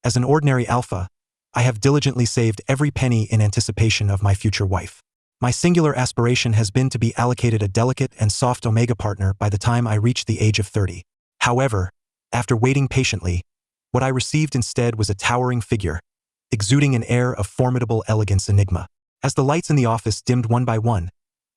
As an ordinary alpha, I have diligently saved every penny in anticipation of my future wife. My singular aspiration has been to be allocated a delicate and soft omega partner by the time I reach the age of 30. However, after waiting patiently, what I received instead was a towering figure, exuding an air of formidable elegance enigma. As the lights in the office dimmed one by one,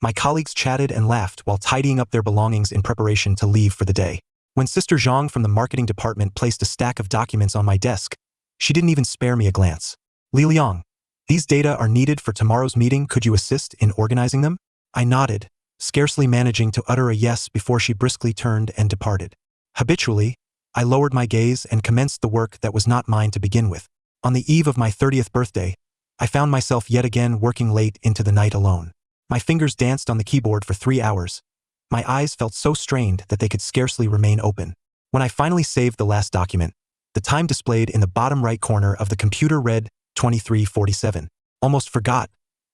my colleagues chatted and laughed while tidying up their belongings in preparation to leave for the day. When Sister Zhang from the marketing department placed a stack of documents on my desk, she didn't even spare me a glance. Li Liang, these data are needed for tomorrow's meeting. Could you assist in organizing them? I nodded, scarcely managing to utter a yes before she briskly turned and departed. Habitually, I lowered my gaze and commenced the work that was not mine to begin with. On the eve of my 30th birthday, I found myself yet again working late into the night alone. My fingers danced on the keyboard for 3 hours. My eyes felt so strained that they could scarcely remain open. When I finally saved the last document, the time displayed in the bottom right corner of the computer read 23:47. Almost forgot,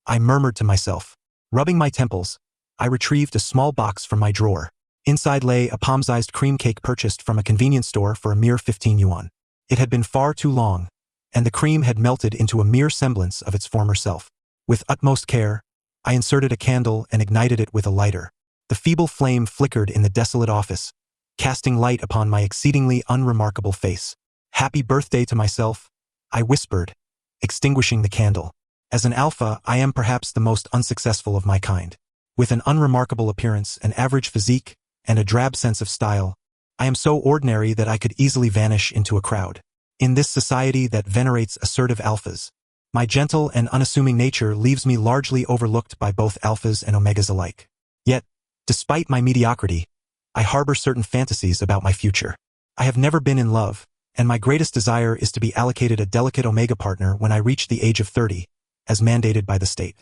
I murmured to myself. Rubbing my temples, I retrieved a small box from my drawer. Inside lay a palm-sized cream cake purchased from a convenience store for a mere 15 yuan. It had been far too long, and the cream had melted into a mere semblance of its former self. With utmost care, I inserted a candle and ignited it with a lighter. The feeble flame flickered in the desolate office, casting light upon my exceedingly unremarkable face. Happy birthday to myself, I whispered, extinguishing the candle. As an alpha, I am perhaps the most unsuccessful of my kind. With an unremarkable appearance, an average physique, and a drab sense of style, I am so ordinary that I could easily vanish into a crowd. In this society that venerates assertive alphas, my gentle and unassuming nature leaves me largely overlooked by both alphas and omegas alike. Yet, despite my mediocrity, I harbor certain fantasies about my future. I have never been in love, and my greatest desire is to be allocated a delicate omega partner when I reach the age of 30, as mandated by the state.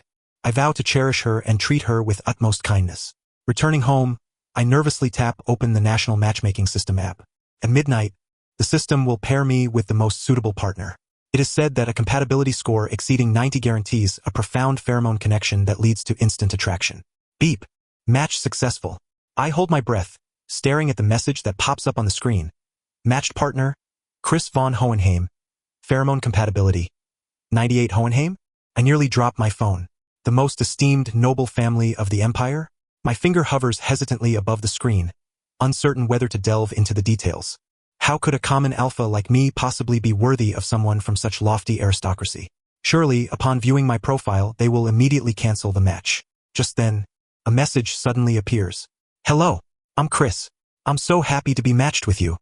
I vow to cherish her and treat her with utmost kindness. Returning home, I nervously tap open the National Matchmaking System app. At midnight, the system will pair me with the most suitable partner. It is said that a compatibility score exceeding 90 guarantees a profound pheromone connection that leads to instant attraction. Beep. Match successful. I hold my breath, staring at the message that pops up on the screen. Matched partner, Chris von Hohenheim. Pheromone compatibility. 98 Hohenheim? I nearly dropped my phone. The most esteemed noble family of the empire? My finger hovers hesitantly above the screen, uncertain whether to delve into the details. How could a common alpha like me possibly be worthy of someone from such lofty aristocracy? Surely, upon viewing my profile, they will immediately cancel the match. Just then, a message suddenly appears. Hello, I'm Chris. I'm so happy to be matched with you.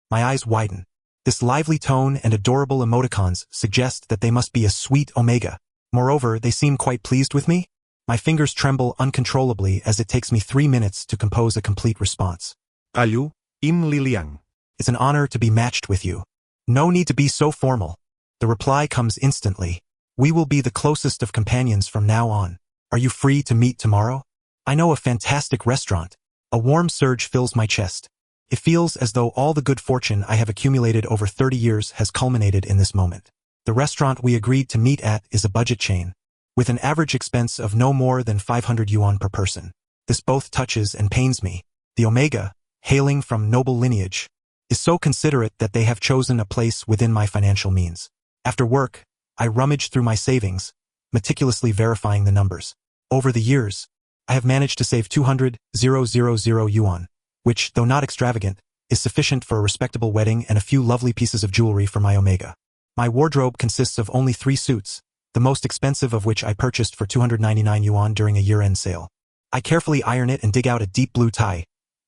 My eyes widen. This lively tone and adorable emoticons suggest that they must be a sweet omega. Moreover, they seem quite pleased with me. My fingers tremble uncontrollably as it takes me 3 minutes to compose a complete response. Alu, im Liliang. It's an honor to be matched with you. No need to be so formal. The reply comes instantly. We will be the closest of companions from now on. Are you free to meet tomorrow? I know a fantastic restaurant. A warm surge fills my chest. It feels as though all the good fortune I have accumulated over 30 years has culminated in this moment. The restaurant we agreed to meet at is a budget chain, with an average expense of no more than 500 yuan per person. This both touches and pains me. The omega, hailing from noble lineage, is so considerate that they have chosen a place within my financial means. After work, I rummage through my savings, meticulously verifying the numbers. Over the years, I have managed to save 200,000 yuan, which, though not extravagant, is sufficient for a respectable wedding and a few lovely pieces of jewelry for my omega. My wardrobe consists of only 3 suits, the most expensive of which I purchased for 299 yuan during a year-end sale. I carefully iron it and dig out a deep blue tie,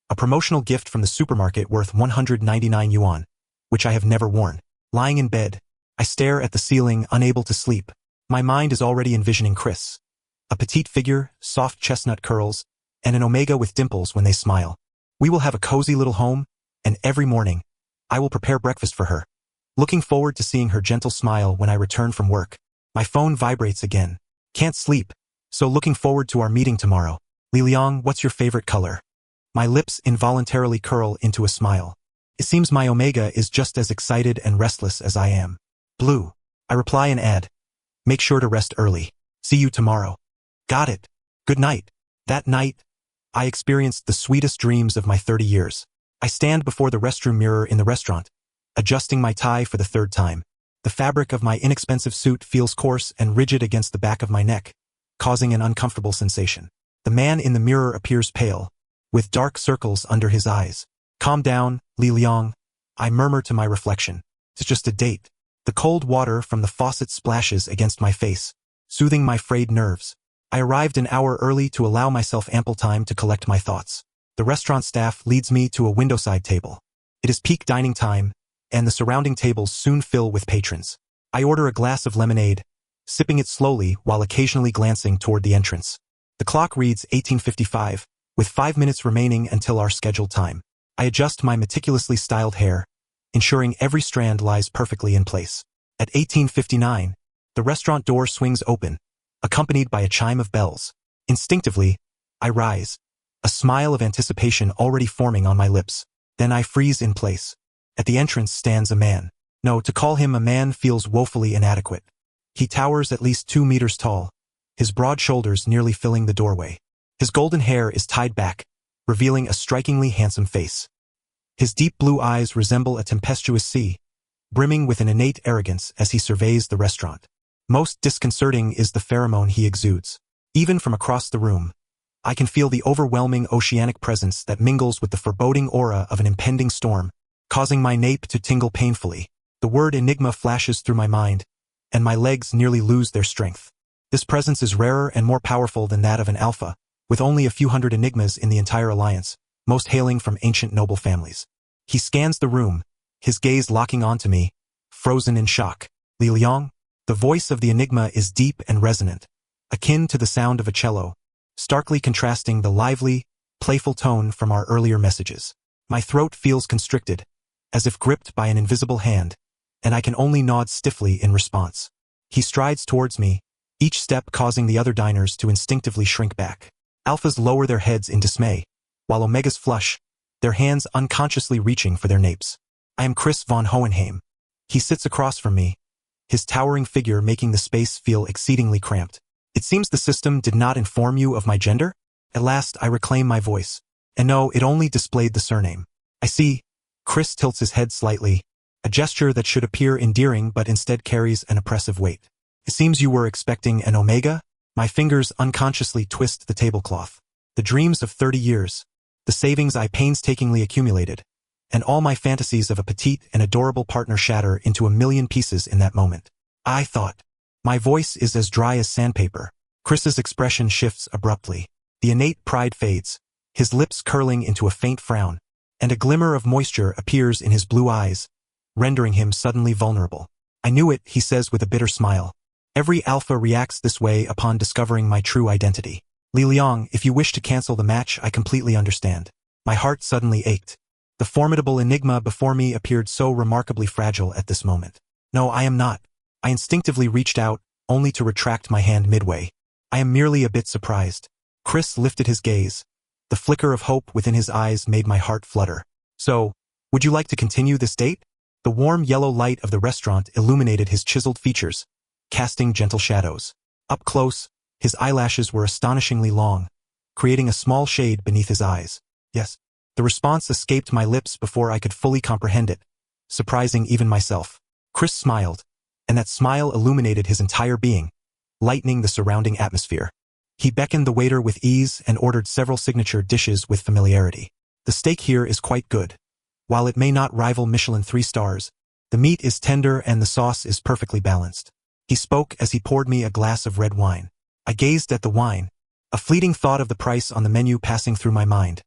a promotional gift from the supermarket worth 199 yuan, which I have never worn. Lying in bed, I stare at the ceiling, unable to sleep. My mind is already envisioning Chris. A petite figure, soft chestnut curls, and an omega with dimples when they smile. We will have a cozy little home, and every morning, I will prepare breakfast for her. Looking forward to seeing her gentle smile when I return from work. My phone vibrates again. Can't sleep, so looking forward to our meeting tomorrow. Li Liang, what's your favorite color? My lips involuntarily curl into a smile. It seems my omega is just as excited and restless as I am. Blue. I reply and add, make sure to rest early. See you tomorrow. Got it. Good night. That night, I experienced the sweetest dreams of my 30 years. I stand before the restroom mirror in the restaurant, adjusting my tie for the 3rd time. The The fabric of my inexpensive suit feels coarse and rigid against the back of my neck, causing an uncomfortable sensation. The man in the mirror appears pale, with dark circles under his eyes. Calm down, Li Liang, I murmur to my reflection. It's just a date. The cold water from the faucet splashes against my face, soothing my frayed nerves. I arrived an hour early to allow myself ample time to collect my thoughts. The restaurant staff leads me to a windowside table. It is peak dining time, and the surrounding tables soon fill with patrons. I order a glass of lemonade, sipping it slowly while occasionally glancing toward the entrance. The clock reads 18:55, with 5 minutes remaining until our scheduled time. I adjust my meticulously styled hair, ensuring every strand lies perfectly in place. At 18:59, the restaurant door swings open, accompanied by a chime of bells. Instinctively, I rise, a smile of anticipation already forming on my lips. Then I freeze in place. At the entrance stands a man. No, to call him a man feels woefully inadequate. He towers at least 2 meters tall, his broad shoulders nearly filling the doorway. His golden hair is tied back, revealing a strikingly handsome face. His deep blue eyes resemble a tempestuous sea, brimming with an innate arrogance as he surveys the restaurant. Most disconcerting is the pheromone he exudes. Even from across the room, I can feel the overwhelming oceanic presence that mingles with the foreboding aura of an impending storm, causing my nape to tingle painfully. The word Enigma flashes through my mind, and my legs nearly lose their strength. This presence is rarer and more powerful than that of an alpha, with only a few hundred Enigmas in the entire alliance, most hailing from ancient noble families. He scans the room, his gaze locking onto me, frozen in shock. Li Liang? The voice of the Enigma is deep and resonant, akin to the sound of a cello, starkly contrasting the lively, playful tone from our earlier messages. My throat feels constricted, as if gripped by an invisible hand, and I can only nod stiffly in response. He strides towards me, each step causing the other diners to instinctively shrink back. Alphas lower their heads in dismay, while Omegas flush, their hands unconsciously reaching for their napes. I am Chris von Hohenheim. He sits across from me, his towering figure making the space feel exceedingly cramped. It seems the system did not inform you of my gender? At last I reclaim my voice. And no, it only displayed the surname. I see. Chris tilts his head slightly, a gesture that should appear endearing but instead carries an oppressive weight. It seems you were expecting an Omega? My fingers unconsciously twist the tablecloth. The dreams of 30 years, the savings I painstakingly accumulated, and all my fantasies of a petite and adorable partner shatter into a million pieces in that moment. I thought. My voice is as dry as sandpaper. Chris's expression shifts abruptly. The innate pride fades, his lips curling into a faint frown, and a glimmer of moisture appears in his blue eyes, rendering him suddenly vulnerable. I knew it, he says with a bitter smile. Every alpha reacts this way upon discovering my true identity. Li Liang, if you wish to cancel the match, I completely understand. My heart suddenly ached. The formidable Enigma before me appeared so remarkably fragile at this moment. No, I am not. I instinctively reached out, only to retract my hand midway. I am merely a bit surprised. Chris lifted his gaze. The flicker of hope within his eyes made my heart flutter. So, would you like to continue this date? The warm yellow light of the restaurant illuminated his chiseled features, casting gentle shadows. Up close, his eyelashes were astonishingly long, creating a small shade beneath his eyes. Yes. The response escaped my lips before I could fully comprehend it, surprising even myself. Chris smiled, and that smile illuminated his entire being, lightening the surrounding atmosphere. He beckoned the waiter with ease and ordered several signature dishes with familiarity. The steak here is quite good. While it may not rival Michelin 3 stars, the meat is tender and the sauce is perfectly balanced. He spoke as he poured me a glass of red wine. I gazed at the wine, a fleeting thought of the price on the menu passing through my mind.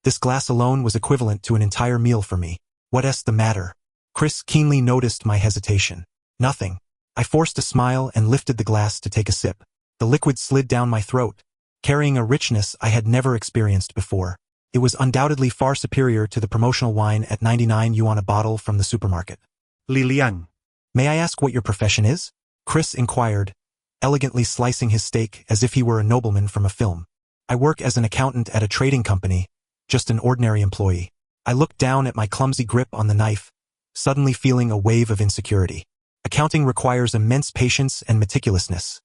This glass alone was equivalent to an entire meal for me. What's the matter? Chris keenly noticed my hesitation. Nothing. I forced a smile and lifted the glass to take a sip. The liquid slid down my throat, carrying a richness I had never experienced before. It was undoubtedly far superior to the promotional wine at 99 yuan a bottle from the supermarket. Li Liang. May I ask what your profession is? Chris inquired, elegantly slicing his steak as if he were a nobleman from a film. I work as an accountant at a trading company, just an ordinary employee. I looked down at my clumsy grip on the knife, suddenly feeling a wave of insecurity. Accounting requires immense patience and meticulousness.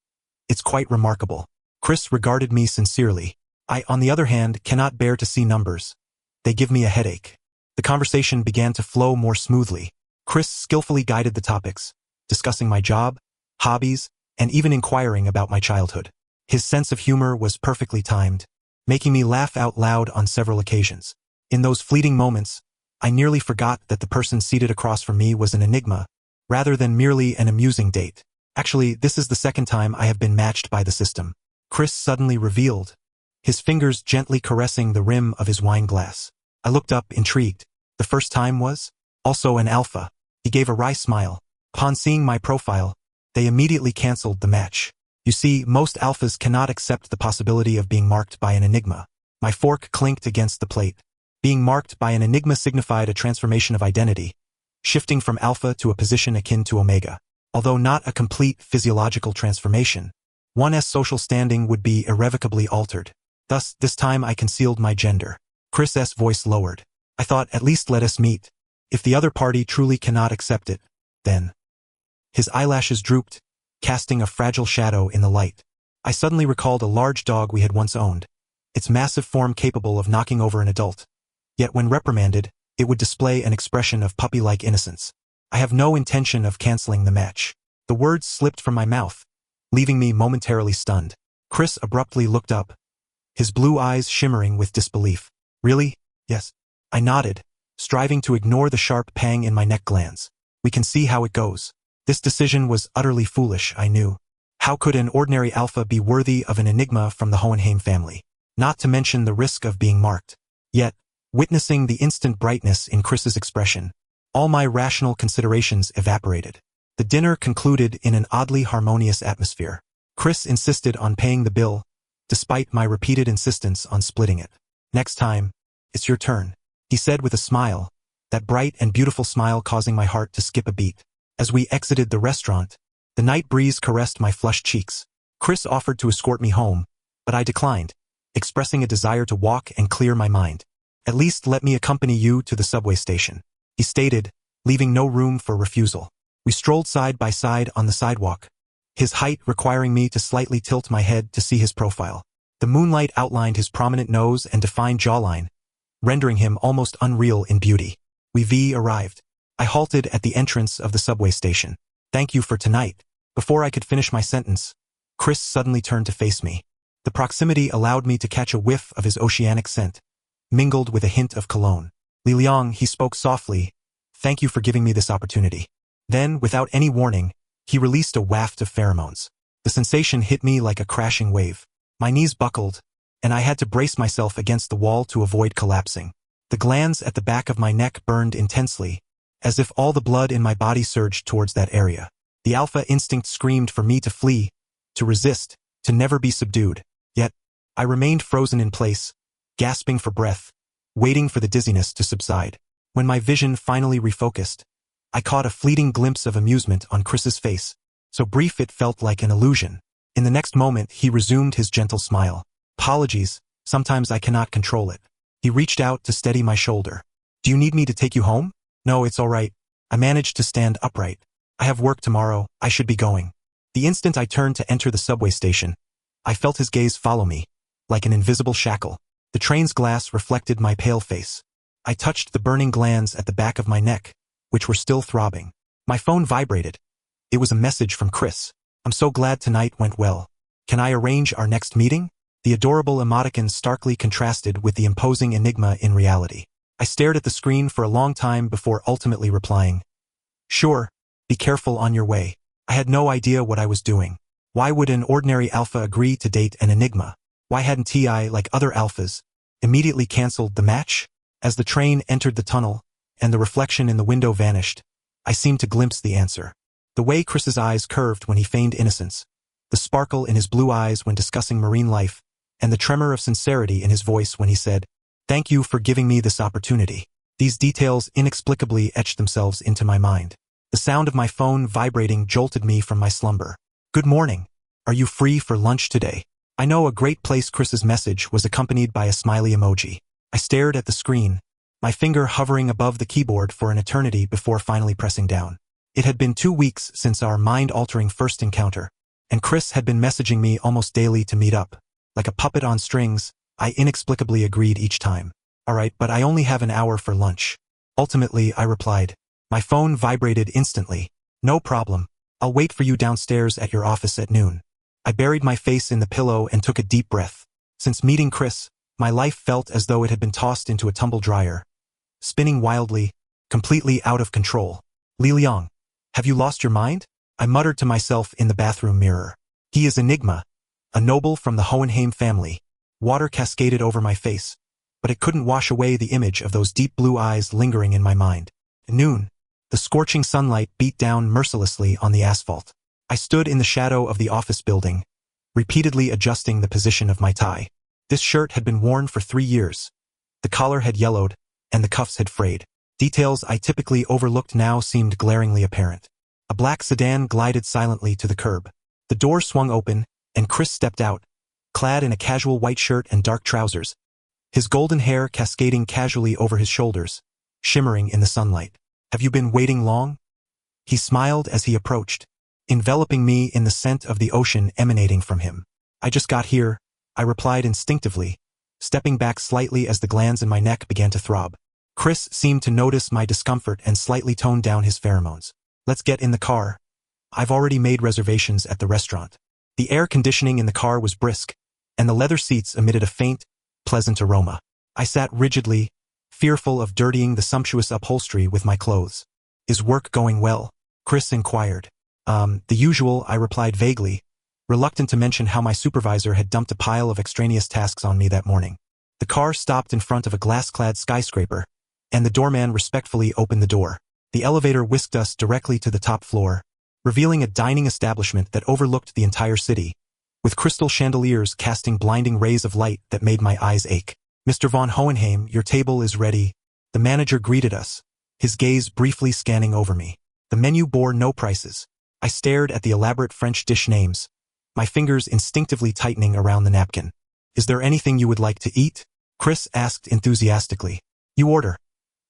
It's quite remarkable. Chris regarded me sincerely. I, on the other hand, cannot bear to see numbers. They give me a headache. The conversation began to flow more smoothly. Chris skillfully guided the topics, discussing my job, hobbies, and even inquiring about my childhood. His sense of humor was perfectly timed, making me laugh out loud on several occasions. In those fleeting moments, I nearly forgot that the person seated across from me was an enigma, rather than merely an amusing date. Actually, this is the second time I have been matched by the system. Chris suddenly revealed, his fingers gently caressing the rim of his wine glass. I looked up, intrigued. The first time was also an alpha. He gave a wry smile. Upon seeing my profile, they immediately canceled the match. You see, most alphas cannot accept the possibility of being marked by an enigma. My fork clinked against the plate. Being marked by an enigma signified a transformation of identity, shifting from alpha to a position akin to omega. Although not a complete physiological transformation, one's social standing would be irrevocably altered. Thus, this time I concealed my gender. Chris's voice lowered. I thought, at least let us meet. If the other party truly cannot accept it, then. His eyelashes drooped, casting a fragile shadow in the light. I suddenly recalled a large dog we had once owned, its massive form capable of knocking over an adult. Yet when reprimanded, it would display an expression of puppy-like innocence. I have no intention of canceling the match. The words slipped from my mouth, leaving me momentarily stunned. Chris abruptly looked up, his blue eyes shimmering with disbelief. Really? Yes. I nodded, striving to ignore the sharp pang in my neck glands. We can see how it goes. This decision was utterly foolish, I knew. How could an ordinary alpha be worthy of an enigma from the Hohenheim family? Not to mention the risk of being marked. Yet, witnessing the instant brightness in Chris's expression, all my rational considerations evaporated. The dinner concluded in an oddly harmonious atmosphere. Chris insisted on paying the bill, despite my repeated insistence on splitting it. Next time, it's your turn, he said with a smile, that bright and beautiful smile causing my heart to skip a beat. As we exited the restaurant, the night breeze caressed my flushed cheeks. Chris offered to escort me home, but I declined, expressing a desire to walk and clear my mind. At least let me accompany you to the subway station, he stated, leaving no room for refusal. We strolled side by side on the sidewalk, his height requiring me to slightly tilt my head to see his profile. The moonlight outlined his prominent nose and defined jawline, rendering him almost unreal in beauty. We arrived. I halted at the entrance of the subway station. Thank you for tonight. Before I could finish my sentence, Chris suddenly turned to face me. The proximity allowed me to catch a whiff of his oceanic scent, mingled with a hint of cologne. Li Liang, he spoke softly, thank you for giving me this opportunity. Then, without any warning, he released a waft of pheromones. The sensation hit me like a crashing wave. My knees buckled, and I had to brace myself against the wall to avoid collapsing. The glands at the back of my neck burned intensely, as if all the blood in my body surged towards that area. The alpha instinct screamed for me to flee, to resist, to never be subdued. Yet, I remained frozen in place, gasping for breath, waiting for the dizziness to subside. When my vision finally refocused, I caught a fleeting glimpse of amusement on Chris's face, so brief it felt like an illusion. In the next moment, he resumed his gentle smile. Apologies, sometimes I cannot control it. He reached out to steady my shoulder. Do you need me to take you home? No, it's all right. I managed to stand upright. I have work tomorrow, I should be going. The instant I turned to enter the subway station, I felt his gaze follow me, like an invisible shackle. The train's glass reflected my pale face. I touched the burning glands at the back of my neck, which were still throbbing. My phone vibrated. It was a message from Chris. I'm so glad tonight went well. Can I arrange our next meeting? The adorable emoticon starkly contrasted with the imposing enigma in reality. I stared at the screen for a long time before ultimately replying, sure, be careful on your way. I had no idea what I was doing. Why would an ordinary alpha agree to date an enigma? Why hadn't I, like other alphas, immediately canceled the match? As the train entered the tunnel, and the reflection in the window vanished, I seemed to glimpse the answer. The way Chris's eyes curved when he feigned innocence, the sparkle in his blue eyes when discussing marine life, and the tremor of sincerity in his voice when he said, thank you for giving me this opportunity. These details inexplicably etched themselves into my mind. The sound of my phone vibrating jolted me from my slumber. Good morning. Are you free for lunch today? I know a great place. Chris's message was accompanied by a smiley emoji. I stared at the screen, my finger hovering above the keyboard for an eternity before finally pressing down. It had been 2 weeks since our mind-altering first encounter, and Chris had been messaging me almost daily to meet up. Like a puppet on strings, I inexplicably agreed each time. All right, but I only have an hour for lunch. Ultimately, I replied. My phone vibrated instantly. No problem. I'll wait for you downstairs at your office at noon. I buried my face in the pillow and took a deep breath. Since meeting Chris, my life felt as though it had been tossed into a tumble dryer, spinning wildly, completely out of control. Li Liang, have you lost your mind? I muttered to myself in the bathroom mirror. He is Enigma, a noble from the Hohenheim family. Water cascaded over my face, but it couldn't wash away the image of those deep blue eyes lingering in my mind. At noon, the scorching sunlight beat down mercilessly on the asphalt. I stood in the shadow of the office building, repeatedly adjusting the position of my tie. This shirt had been worn for 3 years. The collar had yellowed, and the cuffs had frayed. Details I typically overlooked now seemed glaringly apparent. A black sedan glided silently to the curb. The door swung open, and Chris stepped out, clad in a casual white shirt and dark trousers, his golden hair cascading casually over his shoulders, shimmering in the sunlight. Have you been waiting long? He smiled as he approached, enveloping me in the scent of the ocean emanating from him. I just got here, I replied instinctively, stepping back slightly as the glands in my neck began to throb. Chris seemed to notice my discomfort and slightly toned down his pheromones. Let's get in the car. I've already made reservations at the restaurant. The air conditioning in the car was brisk, and the leather seats emitted a faint, pleasant aroma. I sat rigidly, fearful of dirtying the sumptuous upholstery with my clothes. Is work going well? Chris inquired. The usual, I replied vaguely, reluctant to mention how my supervisor had dumped a pile of extraneous tasks on me that morning. The car stopped in front of a glass-clad skyscraper, and the doorman respectfully opened the door. The elevator whisked us directly to the top floor, revealing a dining establishment that overlooked the entire city, with crystal chandeliers casting blinding rays of light that made my eyes ache. Mr. von Hohenheim, your table is ready. The manager greeted us, his gaze briefly scanning over me. The menu bore no prices. I stared at the elaborate French dish names, my fingers instinctively tightening around the napkin. Is there anything you would like to eat? Chris asked enthusiastically. You order.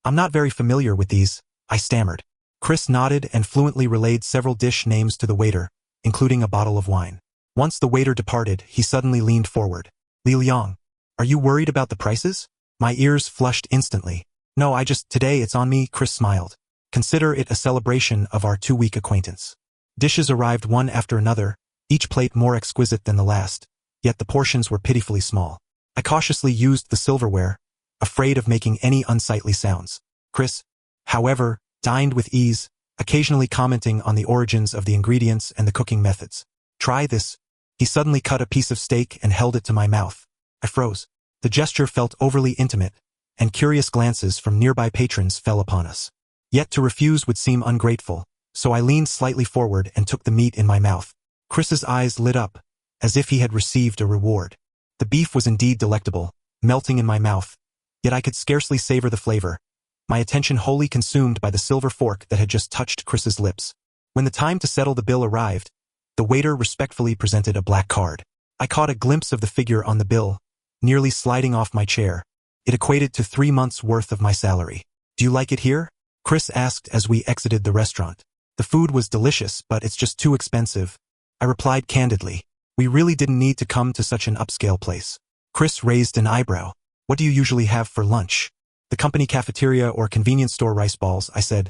I'm not very familiar with these, I stammered. Chris nodded and fluently relayed several dish names to the waiter, including a bottle of wine. Once the waiter departed, he suddenly leaned forward. Li Liang, are you worried about the prices? My ears flushed instantly. No, today it's on me, Chris smiled. Consider it a celebration of our 2-week acquaintance. Dishes arrived one after another, each plate more exquisite than the last, yet the portions were pitifully small. I cautiously used the silverware, afraid of making any unsightly sounds. Chris, however, dined with ease, occasionally commenting on the origins of the ingredients and the cooking methods. Try this. He suddenly cut a piece of steak and held it to my mouth. I froze. The gesture felt overly intimate, and curious glances from nearby patrons fell upon us. Yet to refuse would seem ungrateful, so I leaned slightly forward and took the meat in my mouth. Chris's eyes lit up, as if he had received a reward. The beef was indeed delectable, melting in my mouth, yet I could scarcely savor the flavor, my attention wholly consumed by the silver fork that had just touched Chris's lips. When the time to settle the bill arrived, the waiter respectfully presented a black card. I caught a glimpse of the figure on the bill, nearly sliding off my chair. It equated to 3 months' worth of my salary. Do you like it here? Chris asked as we exited the restaurant. The food was delicious, but it's just too expensive. I replied candidly. We really didn't need to come to such an upscale place. Chris raised an eyebrow. What do you usually have for lunch? The company cafeteria or convenience store rice balls, I said,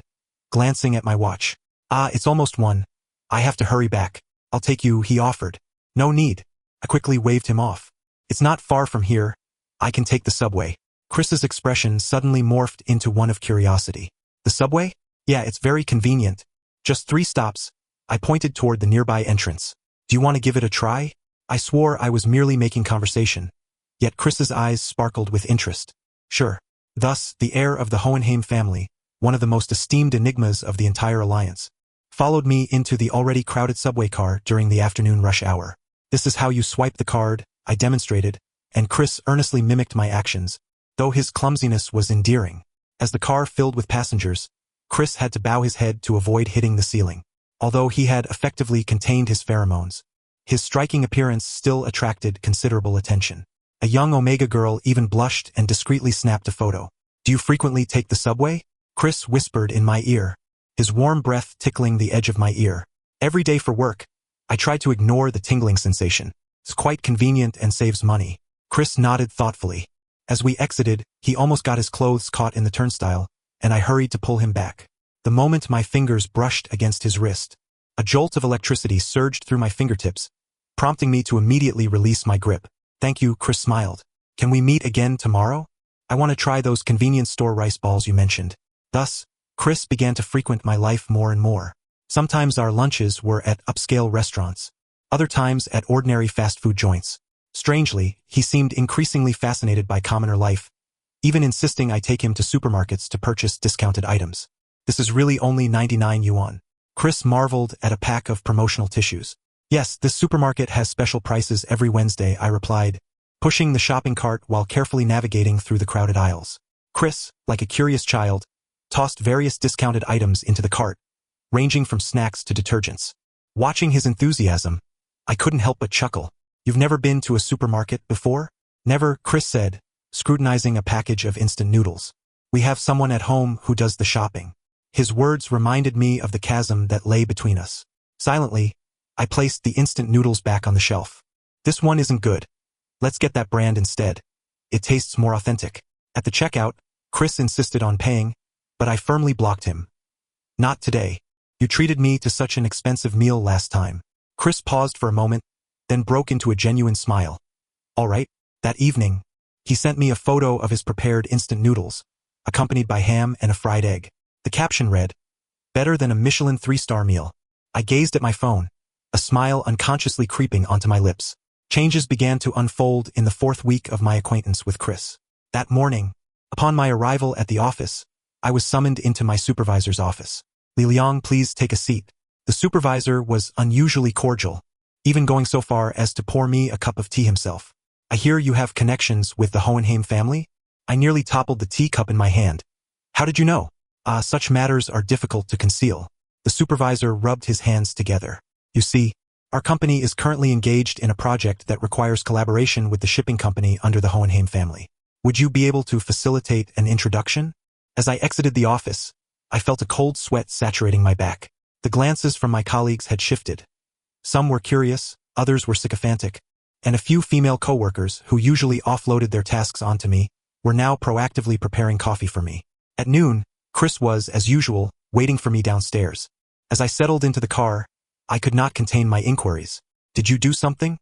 glancing at my watch. It's almost 1. I have to hurry back. I'll take you, he offered. No need. I quickly waved him off. It's not far from here. I can take the subway. Chris's expression suddenly morphed into one of curiosity. The subway? Yeah, it's very convenient. Just 3 stops. I pointed toward the nearby entrance. Do you want to give it a try? I swore I was merely making conversation, yet Chris's eyes sparkled with interest. Sure. Thus, the heir of the Hohenheim family, one of the most esteemed enigmas of the entire alliance, followed me into the already crowded subway car during the afternoon rush hour. This is how you swipe the card, I demonstrated, and Chris earnestly mimicked my actions, though his clumsiness was endearing. As the car filled with passengers, Chris had to bow his head to avoid hitting the ceiling. Although he had effectively contained his pheromones, his striking appearance still attracted considerable attention. A young Omega girl even blushed and discreetly snapped a photo. Do you frequently take the subway? Chris whispered in my ear, his warm breath tickling the edge of my ear. Every day for work. I tried to ignore the tingling sensation. It's quite convenient and saves money. Chris nodded thoughtfully. As we exited, he almost got his clothes caught in the turnstile, and I hurried to pull him back. The moment my fingers brushed against his wrist, A jolt of electricity surged through my fingertips, prompting me to immediately release my grip. Thank you, Chris smiled. Can we meet again tomorrow? I want to try those convenience store rice balls you mentioned. Thus, Chris began to frequent my life more and more. Sometimes our lunches were at upscale restaurants. Other times at ordinary fast food joints. Strangely, he seemed increasingly fascinated by commoner life, even insisting I take him to supermarkets to purchase discounted items. This is really only 99 yuan. Chris marveled at a pack of promotional tissues. Yes, this supermarket has special prices every Wednesday, I replied, pushing the shopping cart while carefully navigating through the crowded aisles. Chris, like a curious child, tossed various discounted items into the cart, ranging from snacks to detergents. Watching his enthusiasm, I couldn't help but chuckle. You've never been to a supermarket before? Never, Chris said, scrutinizing a package of instant noodles. We have someone at home who does the shopping. His words reminded me of the chasm that lay between us. Silently, I placed the instant noodles back on the shelf. This one isn't good. Let's get that brand instead. It tastes more authentic. At the checkout, Chris insisted on paying, but I firmly blocked him. Not today. You treated me to such an expensive meal last time. Chris paused for a moment, then broke into a genuine smile. All right, that evening, he sent me a photo of his prepared instant noodles, accompanied by ham and a fried egg. The caption read, "Better than a Michelin 3-star meal." I gazed at my phone, a smile unconsciously creeping onto my lips. Changes began to unfold in the 4th week of my acquaintance with Chris. That morning, upon my arrival at the office, I was summoned into my supervisor's office. "Li Liang, please take a seat." The supervisor was unusually cordial, even going so far as to pour me a cup of tea himself. "I hear you have connections with the Hohenheim family?" I nearly toppled the teacup in my hand. "How did you know?" Such matters are difficult to conceal." The supervisor rubbed his hands together. "You see, our company is currently engaged in a project that requires collaboration with the shipping company under the Hohenheim family. Would you be able to facilitate an introduction?" As I exited the office, I felt a cold sweat saturating my back. The glances from my colleagues had shifted. Some were curious, others were sycophantic, and a few female coworkers, who usually offloaded their tasks onto me, were now proactively preparing coffee for me. At noon, Chris was, as usual, waiting for me downstairs. As I settled into the car, I could not contain my inquiries. "Did you do something?"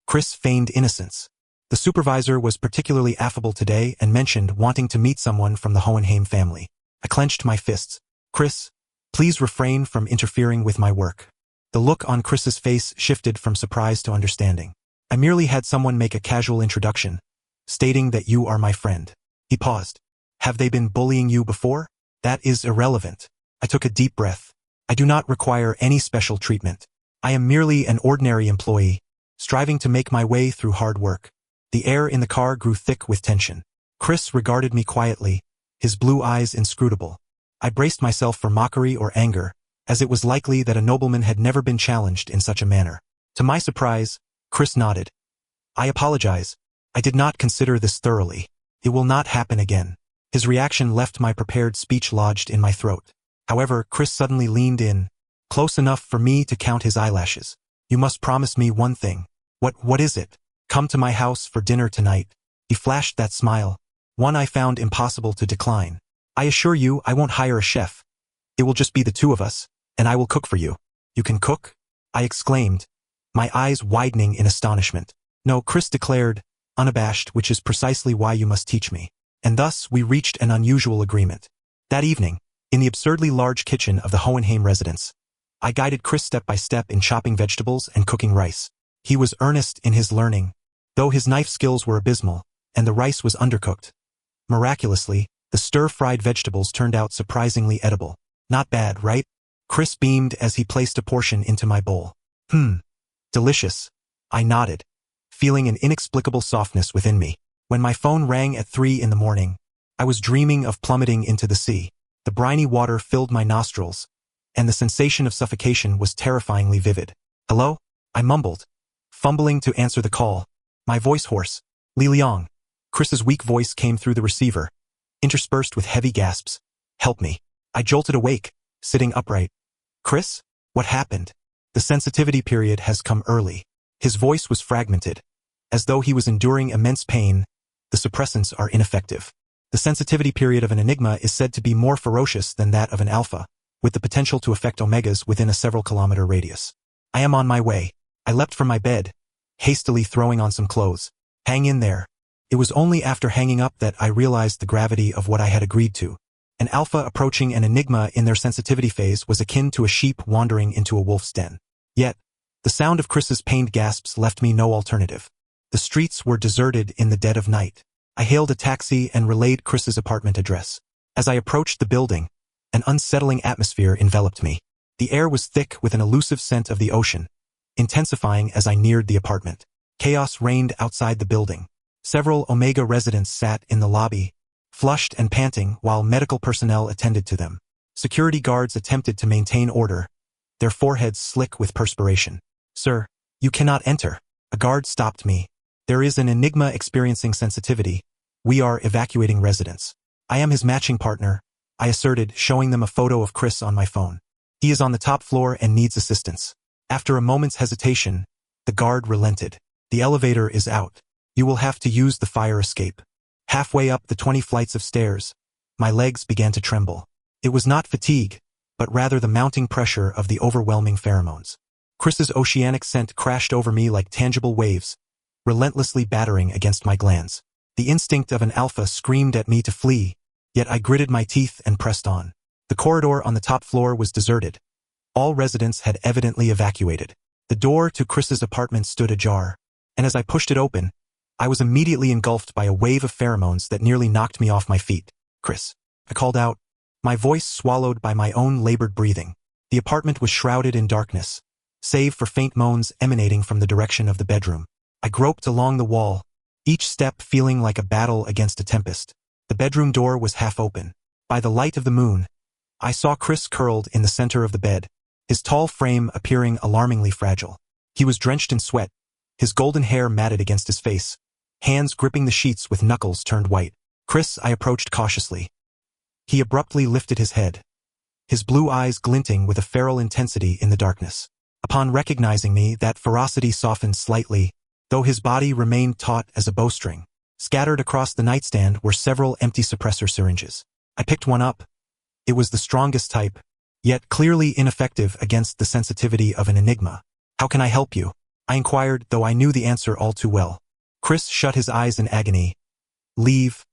Chris feigned innocence. The supervisor was particularly affable today and mentioned wanting to meet someone from the Hohenheim family. I clenched my fists. "Chris, please refrain from interfering with my work." The look on Chris's face shifted from surprise to understanding. "I merely had someone make a casual introduction, stating that you are my friend." He paused. "Have they been bullying you before?" "That is irrelevant." I took a deep breath. "I do not require any special treatment. I am merely an ordinary employee, striving to make my way through hard work." The air in the car grew thick with tension. Chris regarded me quietly, his blue eyes inscrutable. I braced myself for mockery or anger, as it was likely that a nobleman had never been challenged in such a manner. To my surprise, Chris nodded. "I apologize. I did not consider this thoroughly. It will not happen again." His reaction left my prepared speech lodged in my throat. However, Chris suddenly leaned in, close enough for me to count his eyelashes. "You must promise me one thing." What is it?" "Come to my house for dinner tonight." He flashed that smile, one I found impossible to decline. "I assure you I won't hire a chef. It will just be the two of us, and I will cook for you." "You can cook?" I exclaimed, my eyes widening in astonishment. "No," Chris declared, unabashed, "which is precisely why you must teach me." And thus we reached an unusual agreement. That evening, in the absurdly large kitchen of the Hohenheim residence, I guided Chris step by step in chopping vegetables and cooking rice. He was earnest in his learning, though his knife skills were abysmal, and the rice was undercooked. Miraculously, the stir-fried vegetables turned out surprisingly edible. "Not bad, right?" Chris beamed as he placed a portion into my bowl. Delicious." I nodded, feeling an inexplicable softness within me. When my phone rang at 3 in the morning, I was dreaming of plummeting into the sea. The briny water filled my nostrils, and the sensation of suffocation was terrifyingly vivid. "Hello?" I mumbled, fumbling to answer the call, my voice hoarse. "Li Liang." Chris's weak voice came through the receiver, interspersed with heavy gasps. "Help me." I jolted awake, sitting upright. "Chris? What happened?" "The sensitivity period has come early." His voice was fragmented, as though he was enduring immense pain. "The suppressants are ineffective. The sensitivity period of an Enigma is said to be more ferocious than that of an alpha." with the potential to affect omegas within a several-kilometer radius. I am on my way. I leapt from my bed, hastily throwing on some clothes. Hang in there. It was only after hanging up that I realized the gravity of what I had agreed to. An alpha approaching an enigma in their sensitivity phase was akin to a sheep wandering into a wolf's den. Yet, the sound of Chris's pained gasps left me no alternative. The streets were deserted in the dead of night. I hailed a taxi and relayed Chris's apartment address. As I approached the building, an unsettling atmosphere enveloped me. The air was thick with an elusive scent of the ocean, intensifying as I neared the apartment. Chaos reigned outside the building. Several Omega residents sat in the lobby, flushed and panting while medical personnel attended to them. Security guards attempted to maintain order, their foreheads slick with perspiration. "Sir, you cannot enter." A guard stopped me. "There is an enigma experiencing sensitivity. We are evacuating residents." "I am his matching partner," I asserted, showing them a photo of Chris on my phone. "He is on the top floor and needs assistance." After a moment's hesitation, the guard relented. "The elevator is out. You will have to use the fire escape." Halfway up the 20 flights of stairs, my legs began to tremble. It was not fatigue, but rather the mounting pressure of the overwhelming pheromones. Chris's oceanic scent crashed over me like tangible waves, relentlessly battering against my glands. The instinct of an alpha screamed at me to flee, yet I gritted my teeth and pressed on. The corridor on the top floor was deserted. All residents had evidently evacuated. The door to Chris's apartment stood ajar, and as I pushed it open, I was immediately engulfed by a wave of pheromones that nearly knocked me off my feet. "Chris," I called out, my voice swallowed by my own labored breathing. The apartment was shrouded in darkness, save for faint moans emanating from the direction of the bedroom. I groped along the wall, each step feeling like a battle against a tempest. The bedroom door was half open. By the light of the moon, I saw Chris curled in the center of the bed, his tall frame appearing alarmingly fragile. He was drenched in sweat, his golden hair matted against his face, hands gripping the sheets with knuckles turned white. "Chris," I approached cautiously. He abruptly lifted his head, his blue eyes glinting with a feral intensity in the darkness. Upon recognizing me, that ferocity softened slightly, though his body remained taut as a bowstring. Scattered across the nightstand were several empty suppressor syringes. I picked one up. It was the strongest type, yet clearly ineffective against the sensitivity of an enigma. "How can I help you?" I inquired, though I knew the answer all too well. Chris shut his eyes in agony. "Leave.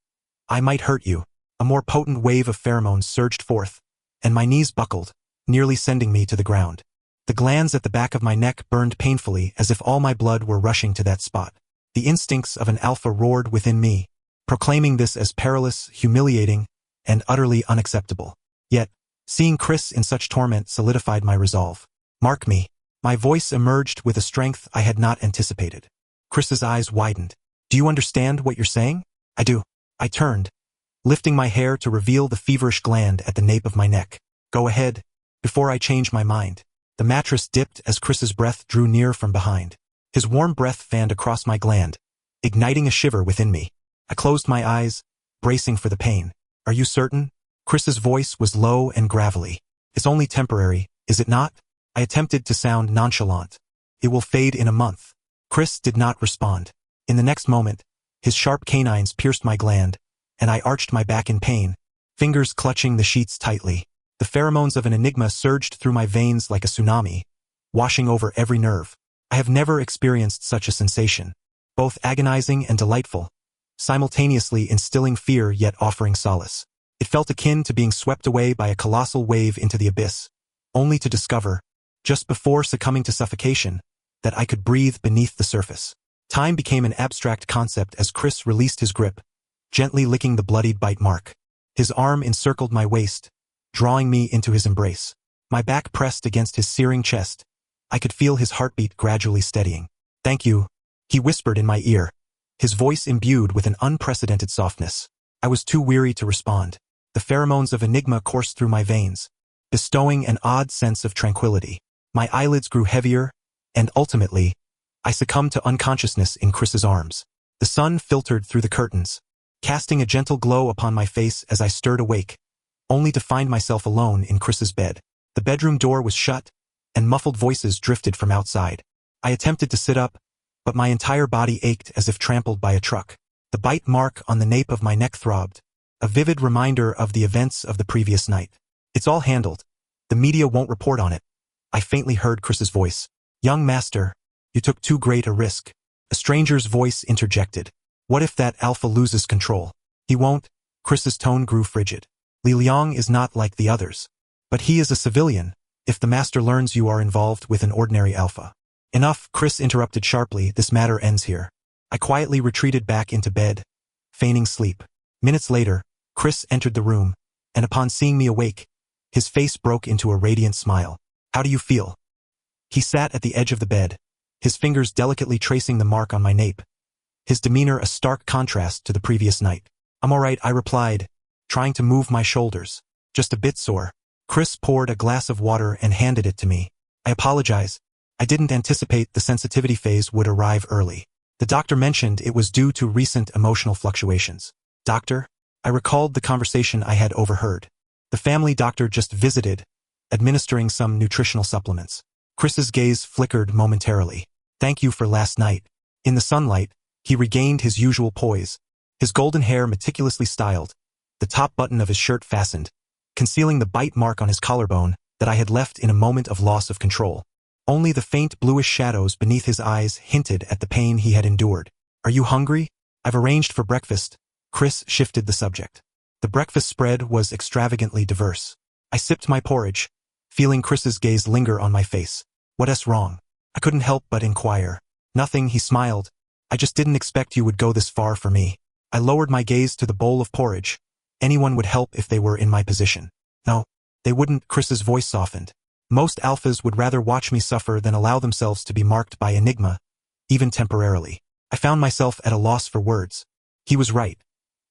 I might hurt you." A more potent wave of pheromones surged forth, and my knees buckled, nearly sending me to the ground. The glands at the back of my neck burned painfully as if all my blood were rushing to that spot. The instincts of an alpha roared within me, proclaiming this as perilous, humiliating, and utterly unacceptable. Yet, seeing Chris in such torment solidified my resolve. "Mark me." My voice emerged with a strength I had not anticipated. Chris's eyes widened. "Do you understand what you're saying?" "I do." I turned, lifting my hair to reveal the feverish gland at the nape of my neck. "Go ahead, before I change my mind." The mattress dipped as Chris's breath drew near from behind. His warm breath fanned across my gland, igniting a shiver within me. I closed my eyes, bracing for the pain. "Are you certain?" Chris's voice was low and gravelly. "It's only temporary, is it not?" I attempted to sound nonchalant. "It will fade in a month." Chris did not respond. In the next moment, his sharp canines pierced my gland, and I arched my back in pain, fingers clutching the sheets tightly. The pheromones of an enigma surged through my veins like a tsunami, washing over every nerve. I have never experienced such a sensation, both agonizing and delightful, simultaneously instilling fear yet offering solace. It felt akin to being swept away by a colossal wave into the abyss, only to discover, just before succumbing to suffocation, that I could breathe beneath the surface. Time became an abstract concept as Chris released his grip, gently licking the bloodied bite mark. His arm encircled my waist, drawing me into his embrace. My back pressed against his searing chest. I could feel his heartbeat gradually steadying. "Thank you," he whispered in my ear, his voice imbued with an unprecedented softness. I was too weary to respond. The pheromones of Enigma coursed through my veins, bestowing an odd sense of tranquility. My eyelids grew heavier, and ultimately, I succumbed to unconsciousness in Chris's arms. The sun filtered through the curtains, casting a gentle glow upon my face as I stirred awake, only to find myself alone in Chris's bed. The bedroom door was shut, and muffled voices drifted from outside. I attempted to sit up, but my entire body ached as if trampled by a truck. The bite mark on the nape of my neck throbbed, a vivid reminder of the events of the previous night. "It's all handled," The media won't report on it. I faintly heard Chris's voice. Young master, you took too great a risk. A stranger's voice interjected. What if that alpha loses control? He won't. Chris's tone grew frigid. Li Liang is not like the others. But he is a civilian, if the master learns you are involved with an ordinary alpha. Enough, Chris interrupted sharply, this matter ends here. I quietly retreated back into bed, feigning sleep. Minutes later, Chris entered the room, and upon seeing me awake, his face broke into a radiant smile. How do you feel? He sat at the edge of the bed, his fingers delicately tracing the mark on my nape, his demeanor a stark contrast to the previous night. I'm all right, I replied, trying to move my shoulders. Just a bit sore. Chris poured a glass of water and handed it to me. I apologize. I didn't anticipate the sensitivity phase would arrive early. The doctor mentioned it was due to recent emotional fluctuations. Doctor? I recalled the conversation I had overheard. The family doctor just visited, administering some nutritional supplements. Chris's gaze flickered momentarily. Thank you for last night. In the sunlight, he regained his usual poise, his golden hair meticulously styled, the top button of his shirt fastened, concealing the bite mark on his collarbone that I had left in a moment of loss of control. Only the faint bluish shadows beneath his eyes hinted at the pain he had endured. Are you hungry? I've arranged for breakfast. Chris shifted the subject. The breakfast spread was extravagantly diverse. I sipped my porridge, feeling Chris's gaze linger on my face. What's wrong? I couldn't help but inquire. Nothing, he smiled. I just didn't expect you would go this far for me. I lowered my gaze to the bowl of porridge. Anyone would help if they were in my position. No, they wouldn't, Chris's voice softened. Most alphas would rather watch me suffer than allow themselves to be marked by Enigma, even temporarily. I found myself at a loss for words. He was right.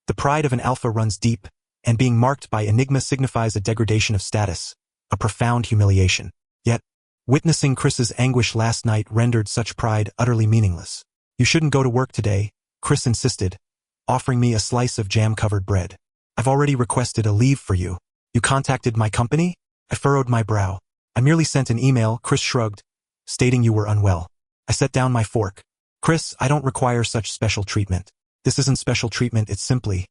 The pride of an alpha runs deep, and being marked by Enigma signifies a degradation of status, a profound humiliation. Yet, witnessing Chris's anguish last night rendered such pride utterly meaningless. You shouldn't go to work today, Chris insisted, offering me a slice of jam-covered bread. I've already requested a leave for you. You contacted my company? I furrowed my brow. I merely sent an email, Chris shrugged, stating you were unwell. I set down my fork. Chris, I don't require such special treatment. This isn't special treatment, it's simply.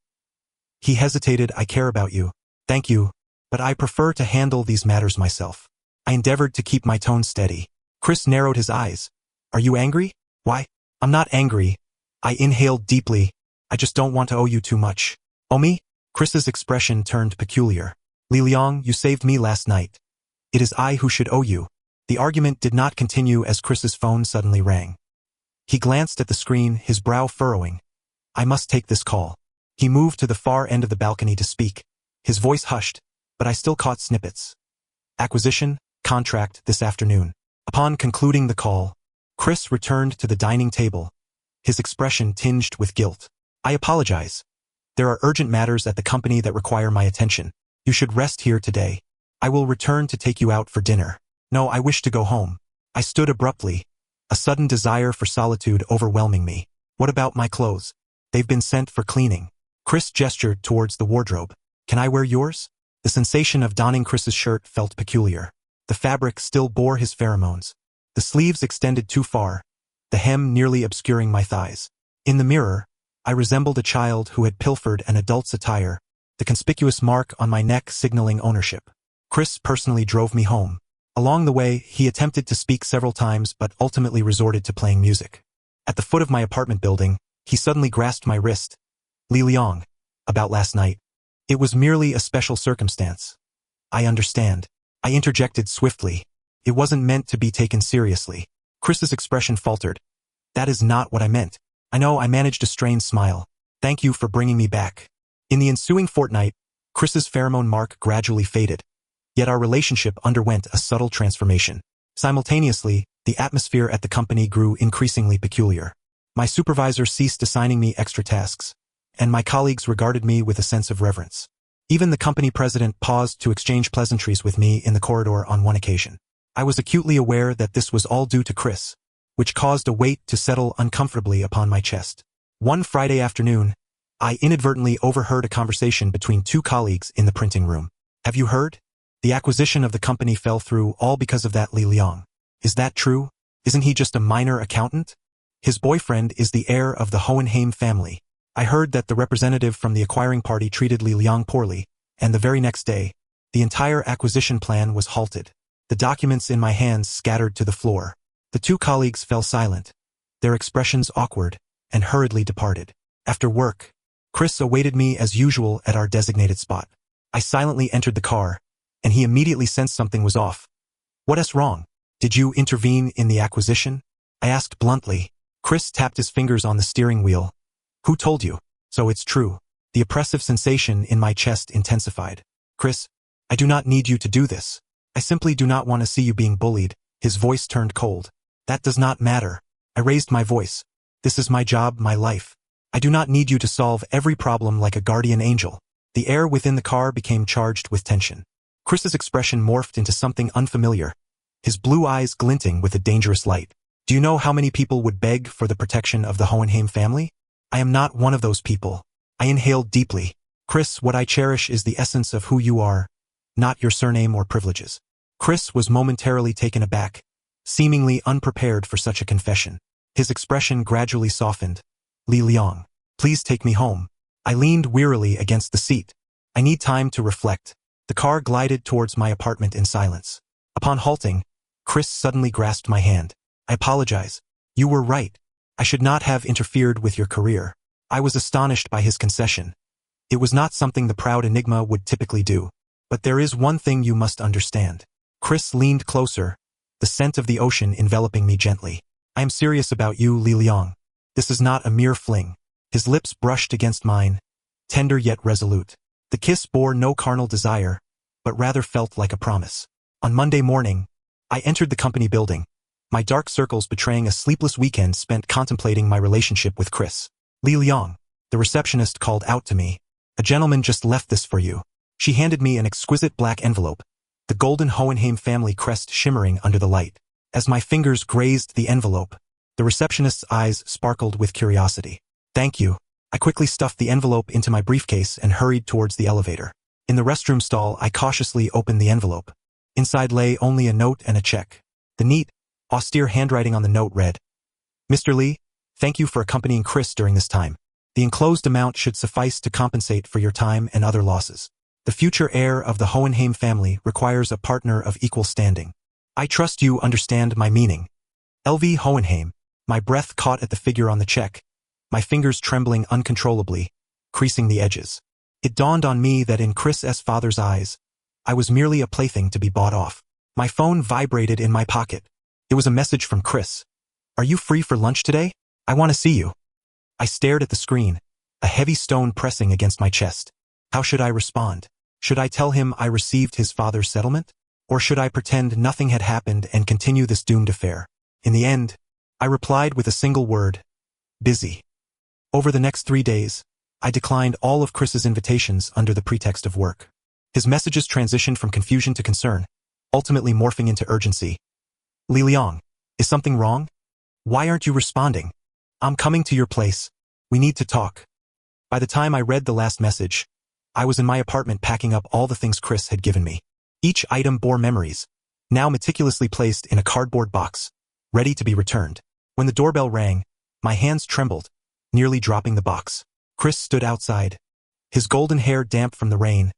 He hesitated, I care about you. Thank you, but I prefer to handle these matters myself. I endeavored to keep my tone steady. Chris narrowed his eyes. Are you angry? Why? I'm not angry. I inhaled deeply. I just don't want to owe you too much. Owe me? Chris's expression turned peculiar. Li Liang, you saved me last night. It is I who should owe you. The argument did not continue as Chris's phone suddenly rang. He glanced at the screen, his brow furrowing. I must take this call. He moved to the far end of the balcony to speak. His voice hushed, but I still caught snippets. Acquisition, contract, this afternoon. Upon concluding the call, Chris returned to the dining table, his expression tinged with guilt. I apologize. There are urgent matters at the company that require my attention. You should rest here today. I will return to take you out for dinner. No, I wish to go home. I stood abruptly, a sudden desire for solitude overwhelming me. What about my clothes? They've been sent for cleaning. Chris gestured towards the wardrobe. Can I wear yours? The sensation of donning Chris's shirt felt peculiar. The fabric still bore his pheromones. The sleeves extended too far, the hem nearly obscuring my thighs. In the mirror, I resembled a child who had pilfered an adult's attire, the conspicuous mark on my neck signaling ownership. Chris personally drove me home. Along the way, he attempted to speak several times but ultimately resorted to playing music. At the foot of my apartment building, he suddenly grasped my wrist. Li Liang, about last night. It was merely a special circumstance. I understand. I interjected swiftly. It wasn't meant to be taken seriously. Chris's expression faltered. That is not what I meant. I know, I managed a strained smile. Thank you for bringing me back. In the ensuing fortnight, Chris's pheromone mark gradually faded. Yet our relationship underwent a subtle transformation. Simultaneously, the atmosphere at the company grew increasingly peculiar. My supervisor ceased assigning me extra tasks, and my colleagues regarded me with a sense of reverence. Even the company president paused to exchange pleasantries with me in the corridor on one occasion. I was acutely aware that this was all due to Chris, which caused a weight to settle uncomfortably upon my chest. One Friday afternoon, I inadvertently overheard a conversation between two colleagues in the printing room. Have you heard? The acquisition of the company fell through all because of that Li Liang. Is that true? Isn't he just a minor accountant? His boyfriend is the heir of the Hohenheim family. I heard that the representative from the acquiring party treated Li Liang poorly, and the very next day, The entire acquisition plan was halted. The documents in my hands scattered to the floor. The two colleagues fell silent, their expressions awkward, and hurriedly departed. After work, Chris awaited me as usual at our designated spot. I silently entered the car, and he immediately sensed something was off. "What's wrong? Did you intervene in the acquisition?" I asked bluntly. Chris tapped his fingers on the steering wheel. "Who told you?" "So it's true." The oppressive sensation in my chest intensified. "Chris, I do not need you to do this. I simply do not want to see you being bullied." His voice turned cold. "That does not matter." I raised my voice. "This is my job, my life. I do not need you to solve every problem like a guardian angel." The air within the car became charged with tension. Chris's expression morphed into something unfamiliar, his blue eyes glinting with a dangerous light. "Do you know how many people would beg for the protection of the Hohenheim family? I am not one of those people." I inhaled deeply. "Chris, what I cherish is the essence of who you are, not your surname or privileges." Chris was momentarily taken aback, seemingly unprepared for such a confession. His expression gradually softened. "Li Liang, please take me home." I leaned wearily against the seat. "I need time to reflect." The car glided towards my apartment in silence. Upon halting, Chris suddenly grasped my hand. "I apologize. You were right. I should not have interfered with your career." I was astonished by his concession. It was not something the proud Enigma would typically do. "But there is one thing you must understand." Chris leaned closer, the scent of the ocean enveloping me gently. "I am serious about you, Li Liang. This is not a mere fling." His lips brushed against mine, tender yet resolute. The kiss bore no carnal desire, but rather felt like a promise. On Monday morning, I entered the company building, my dark circles betraying a sleepless weekend spent contemplating my relationship with Chris. "Li Liang," the receptionist called out to me. "A gentleman just left this for you." She handed me an exquisite black envelope, the golden Hohenheim family crest shimmering under the light. As my fingers grazed the envelope, the receptionist's eyes sparkled with curiosity. "Thank you." I quickly stuffed the envelope into my briefcase and hurried towards the elevator. In the restroom stall, I cautiously opened the envelope. Inside lay only a note and a check. The neat, austere handwriting on the note read, "Mr. Li, thank you for accompanying Chris during this time. The enclosed amount should suffice to compensate for your time and other losses. The future heir of the Hohenheim family requires a partner of equal standing. I trust you understand my meaning. LV Hohenheim." My breath caught at the figure on the check, my fingers trembling uncontrollably, creasing the edges. It dawned on me that in Chris's father's eyes, I was merely a plaything to be bought off. My phone vibrated in my pocket. It was a message from Chris. "Are you free for lunch today? I want to see you." I stared at the screen, a heavy stone pressing against my chest. How should I respond? Should I tell him I received his father's settlement? Or should I pretend nothing had happened and continue this doomed affair? In the end, I replied with a single word: busy. Over the next 3 days, I declined all of Chris's invitations under the pretext of work. His messages transitioned from confusion to concern, ultimately morphing into urgency. "Li Liang, is something wrong? Why aren't you responding? I'm coming to your place. We need to talk." By the time I read the last message, I was in my apartment packing up all the things Chris had given me. Each item bore memories, now meticulously placed in a cardboard box, ready to be returned. When the doorbell rang, my hands trembled, nearly dropping the box. Chris stood outside, his golden hair damp from the rain,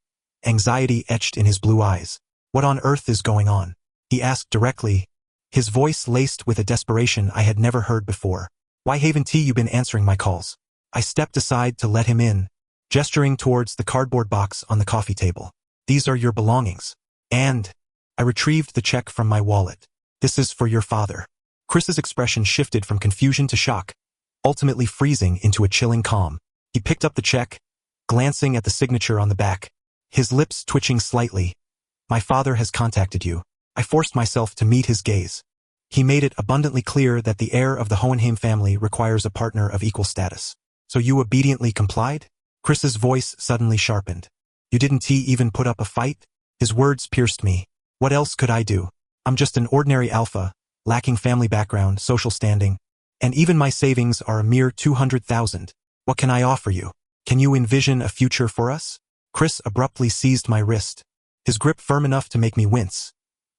anxiety etched in his blue eyes. "What on earth is going on?" he asked directly, his voice laced with a desperation I had never heard before. "Why haven't you been answering my calls?" I stepped aside to let him in, gesturing towards the cardboard box on the coffee table. "These are your belongings." And I retrieved the check from my wallet. "This is for your father." Chris's expression shifted from confusion to shock, ultimately freezing into a chilling calm. He picked up the check, glancing at the signature on the back, his lips twitching slightly. "My father has contacted you." I forced myself to meet his gaze. He made it abundantly clear that the heir of the Hohenheim family requires a partner of equal status. "So you obediently complied?" Chris's voice suddenly sharpened. "You didn't even put up a fight?" His words pierced me. What else could I do? I'm just an ordinary alpha, lacking family background, social standing, and even my savings are a mere 200,000. What can I offer you? Can you envision a future for us? Chris abruptly seized my wrist, his grip firm enough to make me wince.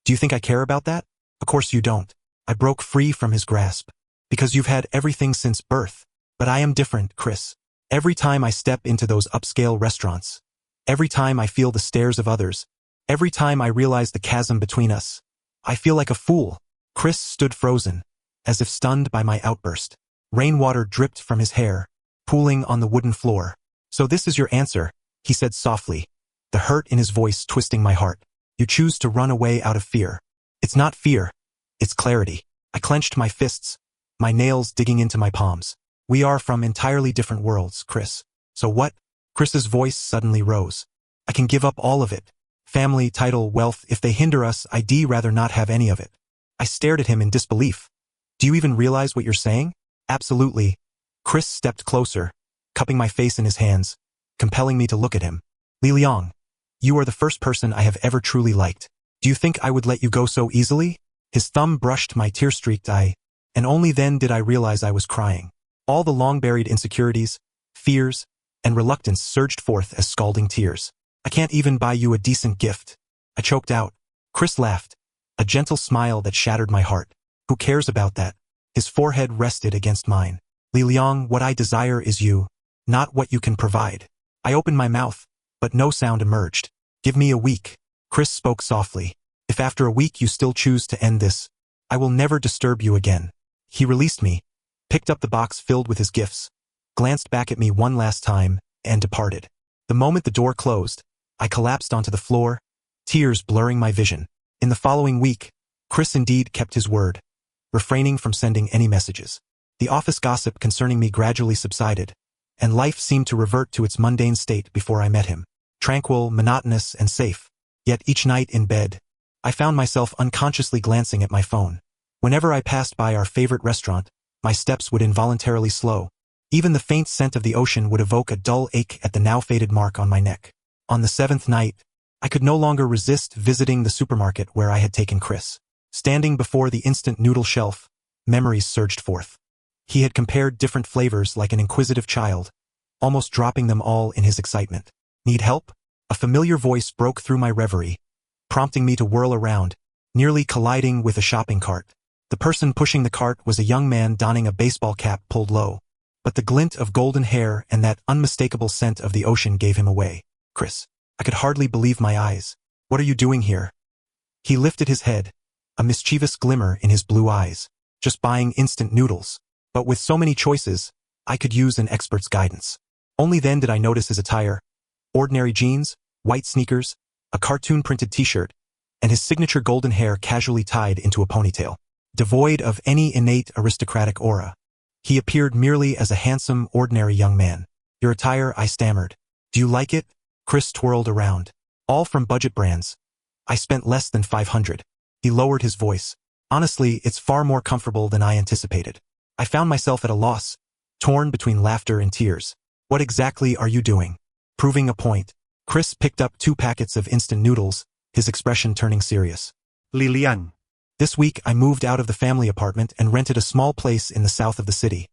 "Do you think I care about that?" "Of course you don't." I broke free from his grasp. "Because you've had everything since birth. But I am different, Chris. Every time I step into those upscale restaurants, every time I feel the stares of others, Every time I realize the chasm between us, I feel like a fool. Chris stood frozen, as if stunned by my outburst. Rainwater dripped from his hair, pooling on the wooden floor. So this is your answer, he said softly, the hurt in his voice twisting my heart. You choose to run away out of fear. It's not fear, it's clarity. I clenched my fists, my nails digging into my palms. We are from entirely different worlds, Chris. So what? Chris's voice suddenly rose. I can give up all of it. Family, title, wealth, if they hinder us, I'd rather not have any of it. I stared at him in disbelief. Do you even realize what you're saying? Absolutely. Chris stepped closer, cupping my face in his hands, compelling me to look at him. Li Liang, you are the first person I have ever truly liked. Do you think I would let you go so easily? His thumb brushed my tear-streaked eye, and only then did I realize I was crying. All the long-buried insecurities, fears, and reluctance surged forth as scalding tears. I can't even buy you a decent gift. I choked out. Chris laughed, a gentle smile that shattered my heart. Who cares about that? His forehead rested against mine. Li Liang, what I desire is you, not what you can provide. I opened my mouth, but no sound emerged. Give me a week. Chris spoke softly. If after a week you still choose to end this, I will never disturb you again. He released me, picked up the box filled with his gifts, glanced back at me one last time, and departed. The moment the door closed, I collapsed onto the floor, tears blurring my vision. In the following week, Chris indeed kept his word, refraining from sending any messages. The office gossip concerning me gradually subsided, and life seemed to revert to its mundane state before I met him. Tranquil, monotonous, and safe. Yet each night in bed, I found myself unconsciously glancing at my phone. Whenever I passed by our favorite restaurant, my steps would involuntarily slow. Even the faint scent of the ocean would evoke a dull ache at the now faded mark on my neck. On the 7th night, I could no longer resist visiting the supermarket where I had taken Chris. Standing before the instant noodle shelf, memories surged forth. He had compared different flavors like an inquisitive child, almost dropping them all in his excitement. Need help? A familiar voice broke through my reverie, prompting me to whirl around, nearly colliding with a shopping cart. The person pushing the cart was a young man donning a baseball cap pulled low, but the glint of golden hair and that unmistakable scent of the ocean gave him away. Chris. I could hardly believe my eyes. What are you doing here? He lifted his head, a mischievous glimmer in his blue eyes. Just buying instant noodles. But with so many choices, I could use an expert's guidance. Only then did I notice his attire. Ordinary jeans, white sneakers, a cartoon-printed t-shirt, and his signature golden hair casually tied into a ponytail. Devoid of any innate aristocratic aura, he appeared merely as a handsome, ordinary young man. Your attire, I stammered. Do you like it? Chris twirled around. All from budget brands. I spent less than 500. He lowered his voice. Honestly, it's far more comfortable than I anticipated. I found myself at a loss, torn between laughter and tears. What exactly are you doing? Proving a point. Chris picked up 2 packets of instant noodles, his expression turning serious. Li Liang. This week I moved out of the family apartment and rented a small place in the south of the city.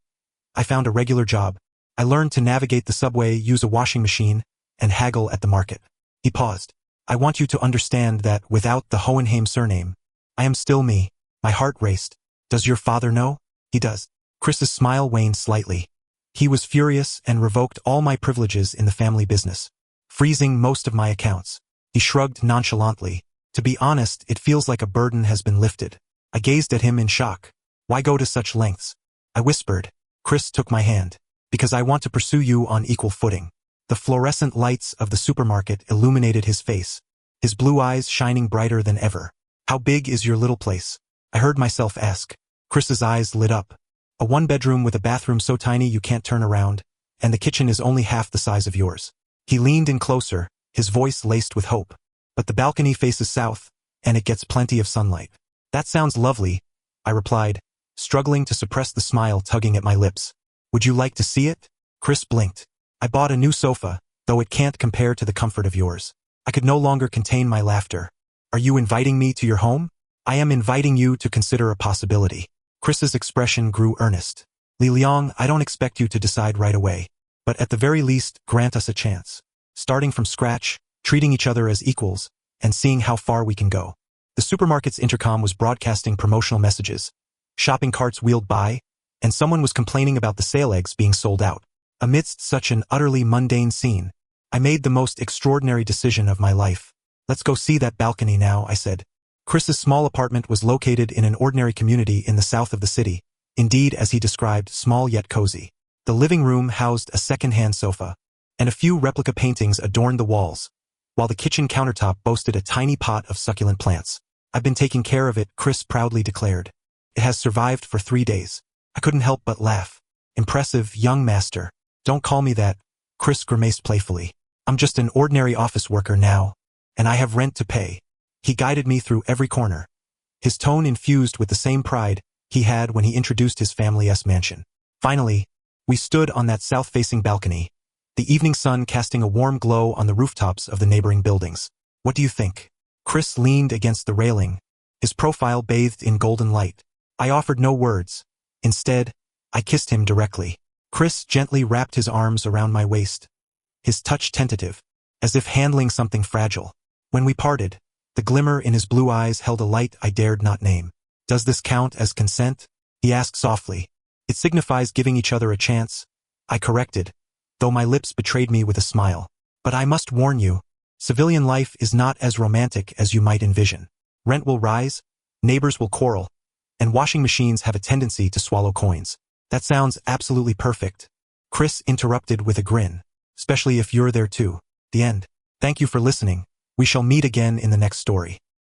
I found a regular job. I learned to navigate the subway, use a washing machine, and haggle at the market. He paused. I want you to understand that without the Hohenheim surname, I am still me. My heart raced. Does your father know? He does. Chris's smile waned slightly. He was furious and revoked all my privileges in the family business, freezing most of my accounts. He shrugged nonchalantly. To be honest, it feels like a burden has been lifted. I gazed at him in shock. Why go to such lengths? I whispered. Chris took my hand. Because I want to pursue you on equal footing. The fluorescent lights of the supermarket illuminated his face, his blue eyes shining brighter than ever. How big is your little place? I heard myself ask. Chris's eyes lit up. A 1-bedroom with a bathroom so tiny you can't turn around, and the kitchen is only half the size of yours. He leaned in closer, his voice laced with hope. But the balcony faces south, and it gets plenty of sunlight. That sounds lovely, I replied, struggling to suppress the smile tugging at my lips. Would you like to see it? Chris blinked. I bought a new sofa, though it can't compare to the comfort of yours. I could no longer contain my laughter. Are you inviting me to your home? I am inviting you to consider a possibility. Chris's expression grew earnest. Li Liang, I don't expect you to decide right away. But at the very least, grant us a chance. Starting from scratch, treating each other as equals, and seeing how far we can go. The supermarket's intercom was broadcasting promotional messages. Shopping carts wheeled by, and someone was complaining about the sale eggs being sold out. Amidst such an utterly mundane scene, I made the most extraordinary decision of my life. Let's go see that balcony now, I said. Chris's small apartment was located in an ordinary community in the south of the city, indeed as he described, small yet cozy. The living room housed a second-hand sofa, and a few replica paintings adorned the walls, while the kitchen countertop boasted a tiny pot of succulent plants. I've been taking care of it, Chris proudly declared. It has survived for 3 days. I couldn't help but laugh. Impressive, young master. Don't call me that, Chris grimaced playfully. I'm just an ordinary office worker now, and I have rent to pay. He guided me through every corner, his tone infused with the same pride he had when he introduced his family's mansion. Finally, we stood on that south-facing balcony, the evening sun casting a warm glow on the rooftops of the neighboring buildings. What do you think? Chris leaned against the railing, his profile bathed in golden light. I offered no words. Instead, I kissed him directly. Chris gently wrapped his arms around my waist, his touch tentative, as if handling something fragile. When we parted, the glimmer in his blue eyes held a light I dared not name. Does this count as consent? He asked softly. It signifies giving each other a chance, I corrected, though my lips betrayed me with a smile. But I must warn you, civilian life is not as romantic as you might envision. Rent will rise, neighbors will quarrel, and washing machines have a tendency to swallow coins. That sounds absolutely perfect, Chris interrupted with a grin. Especially if you're there too. The end. Thank you for listening. We shall meet again in the next story.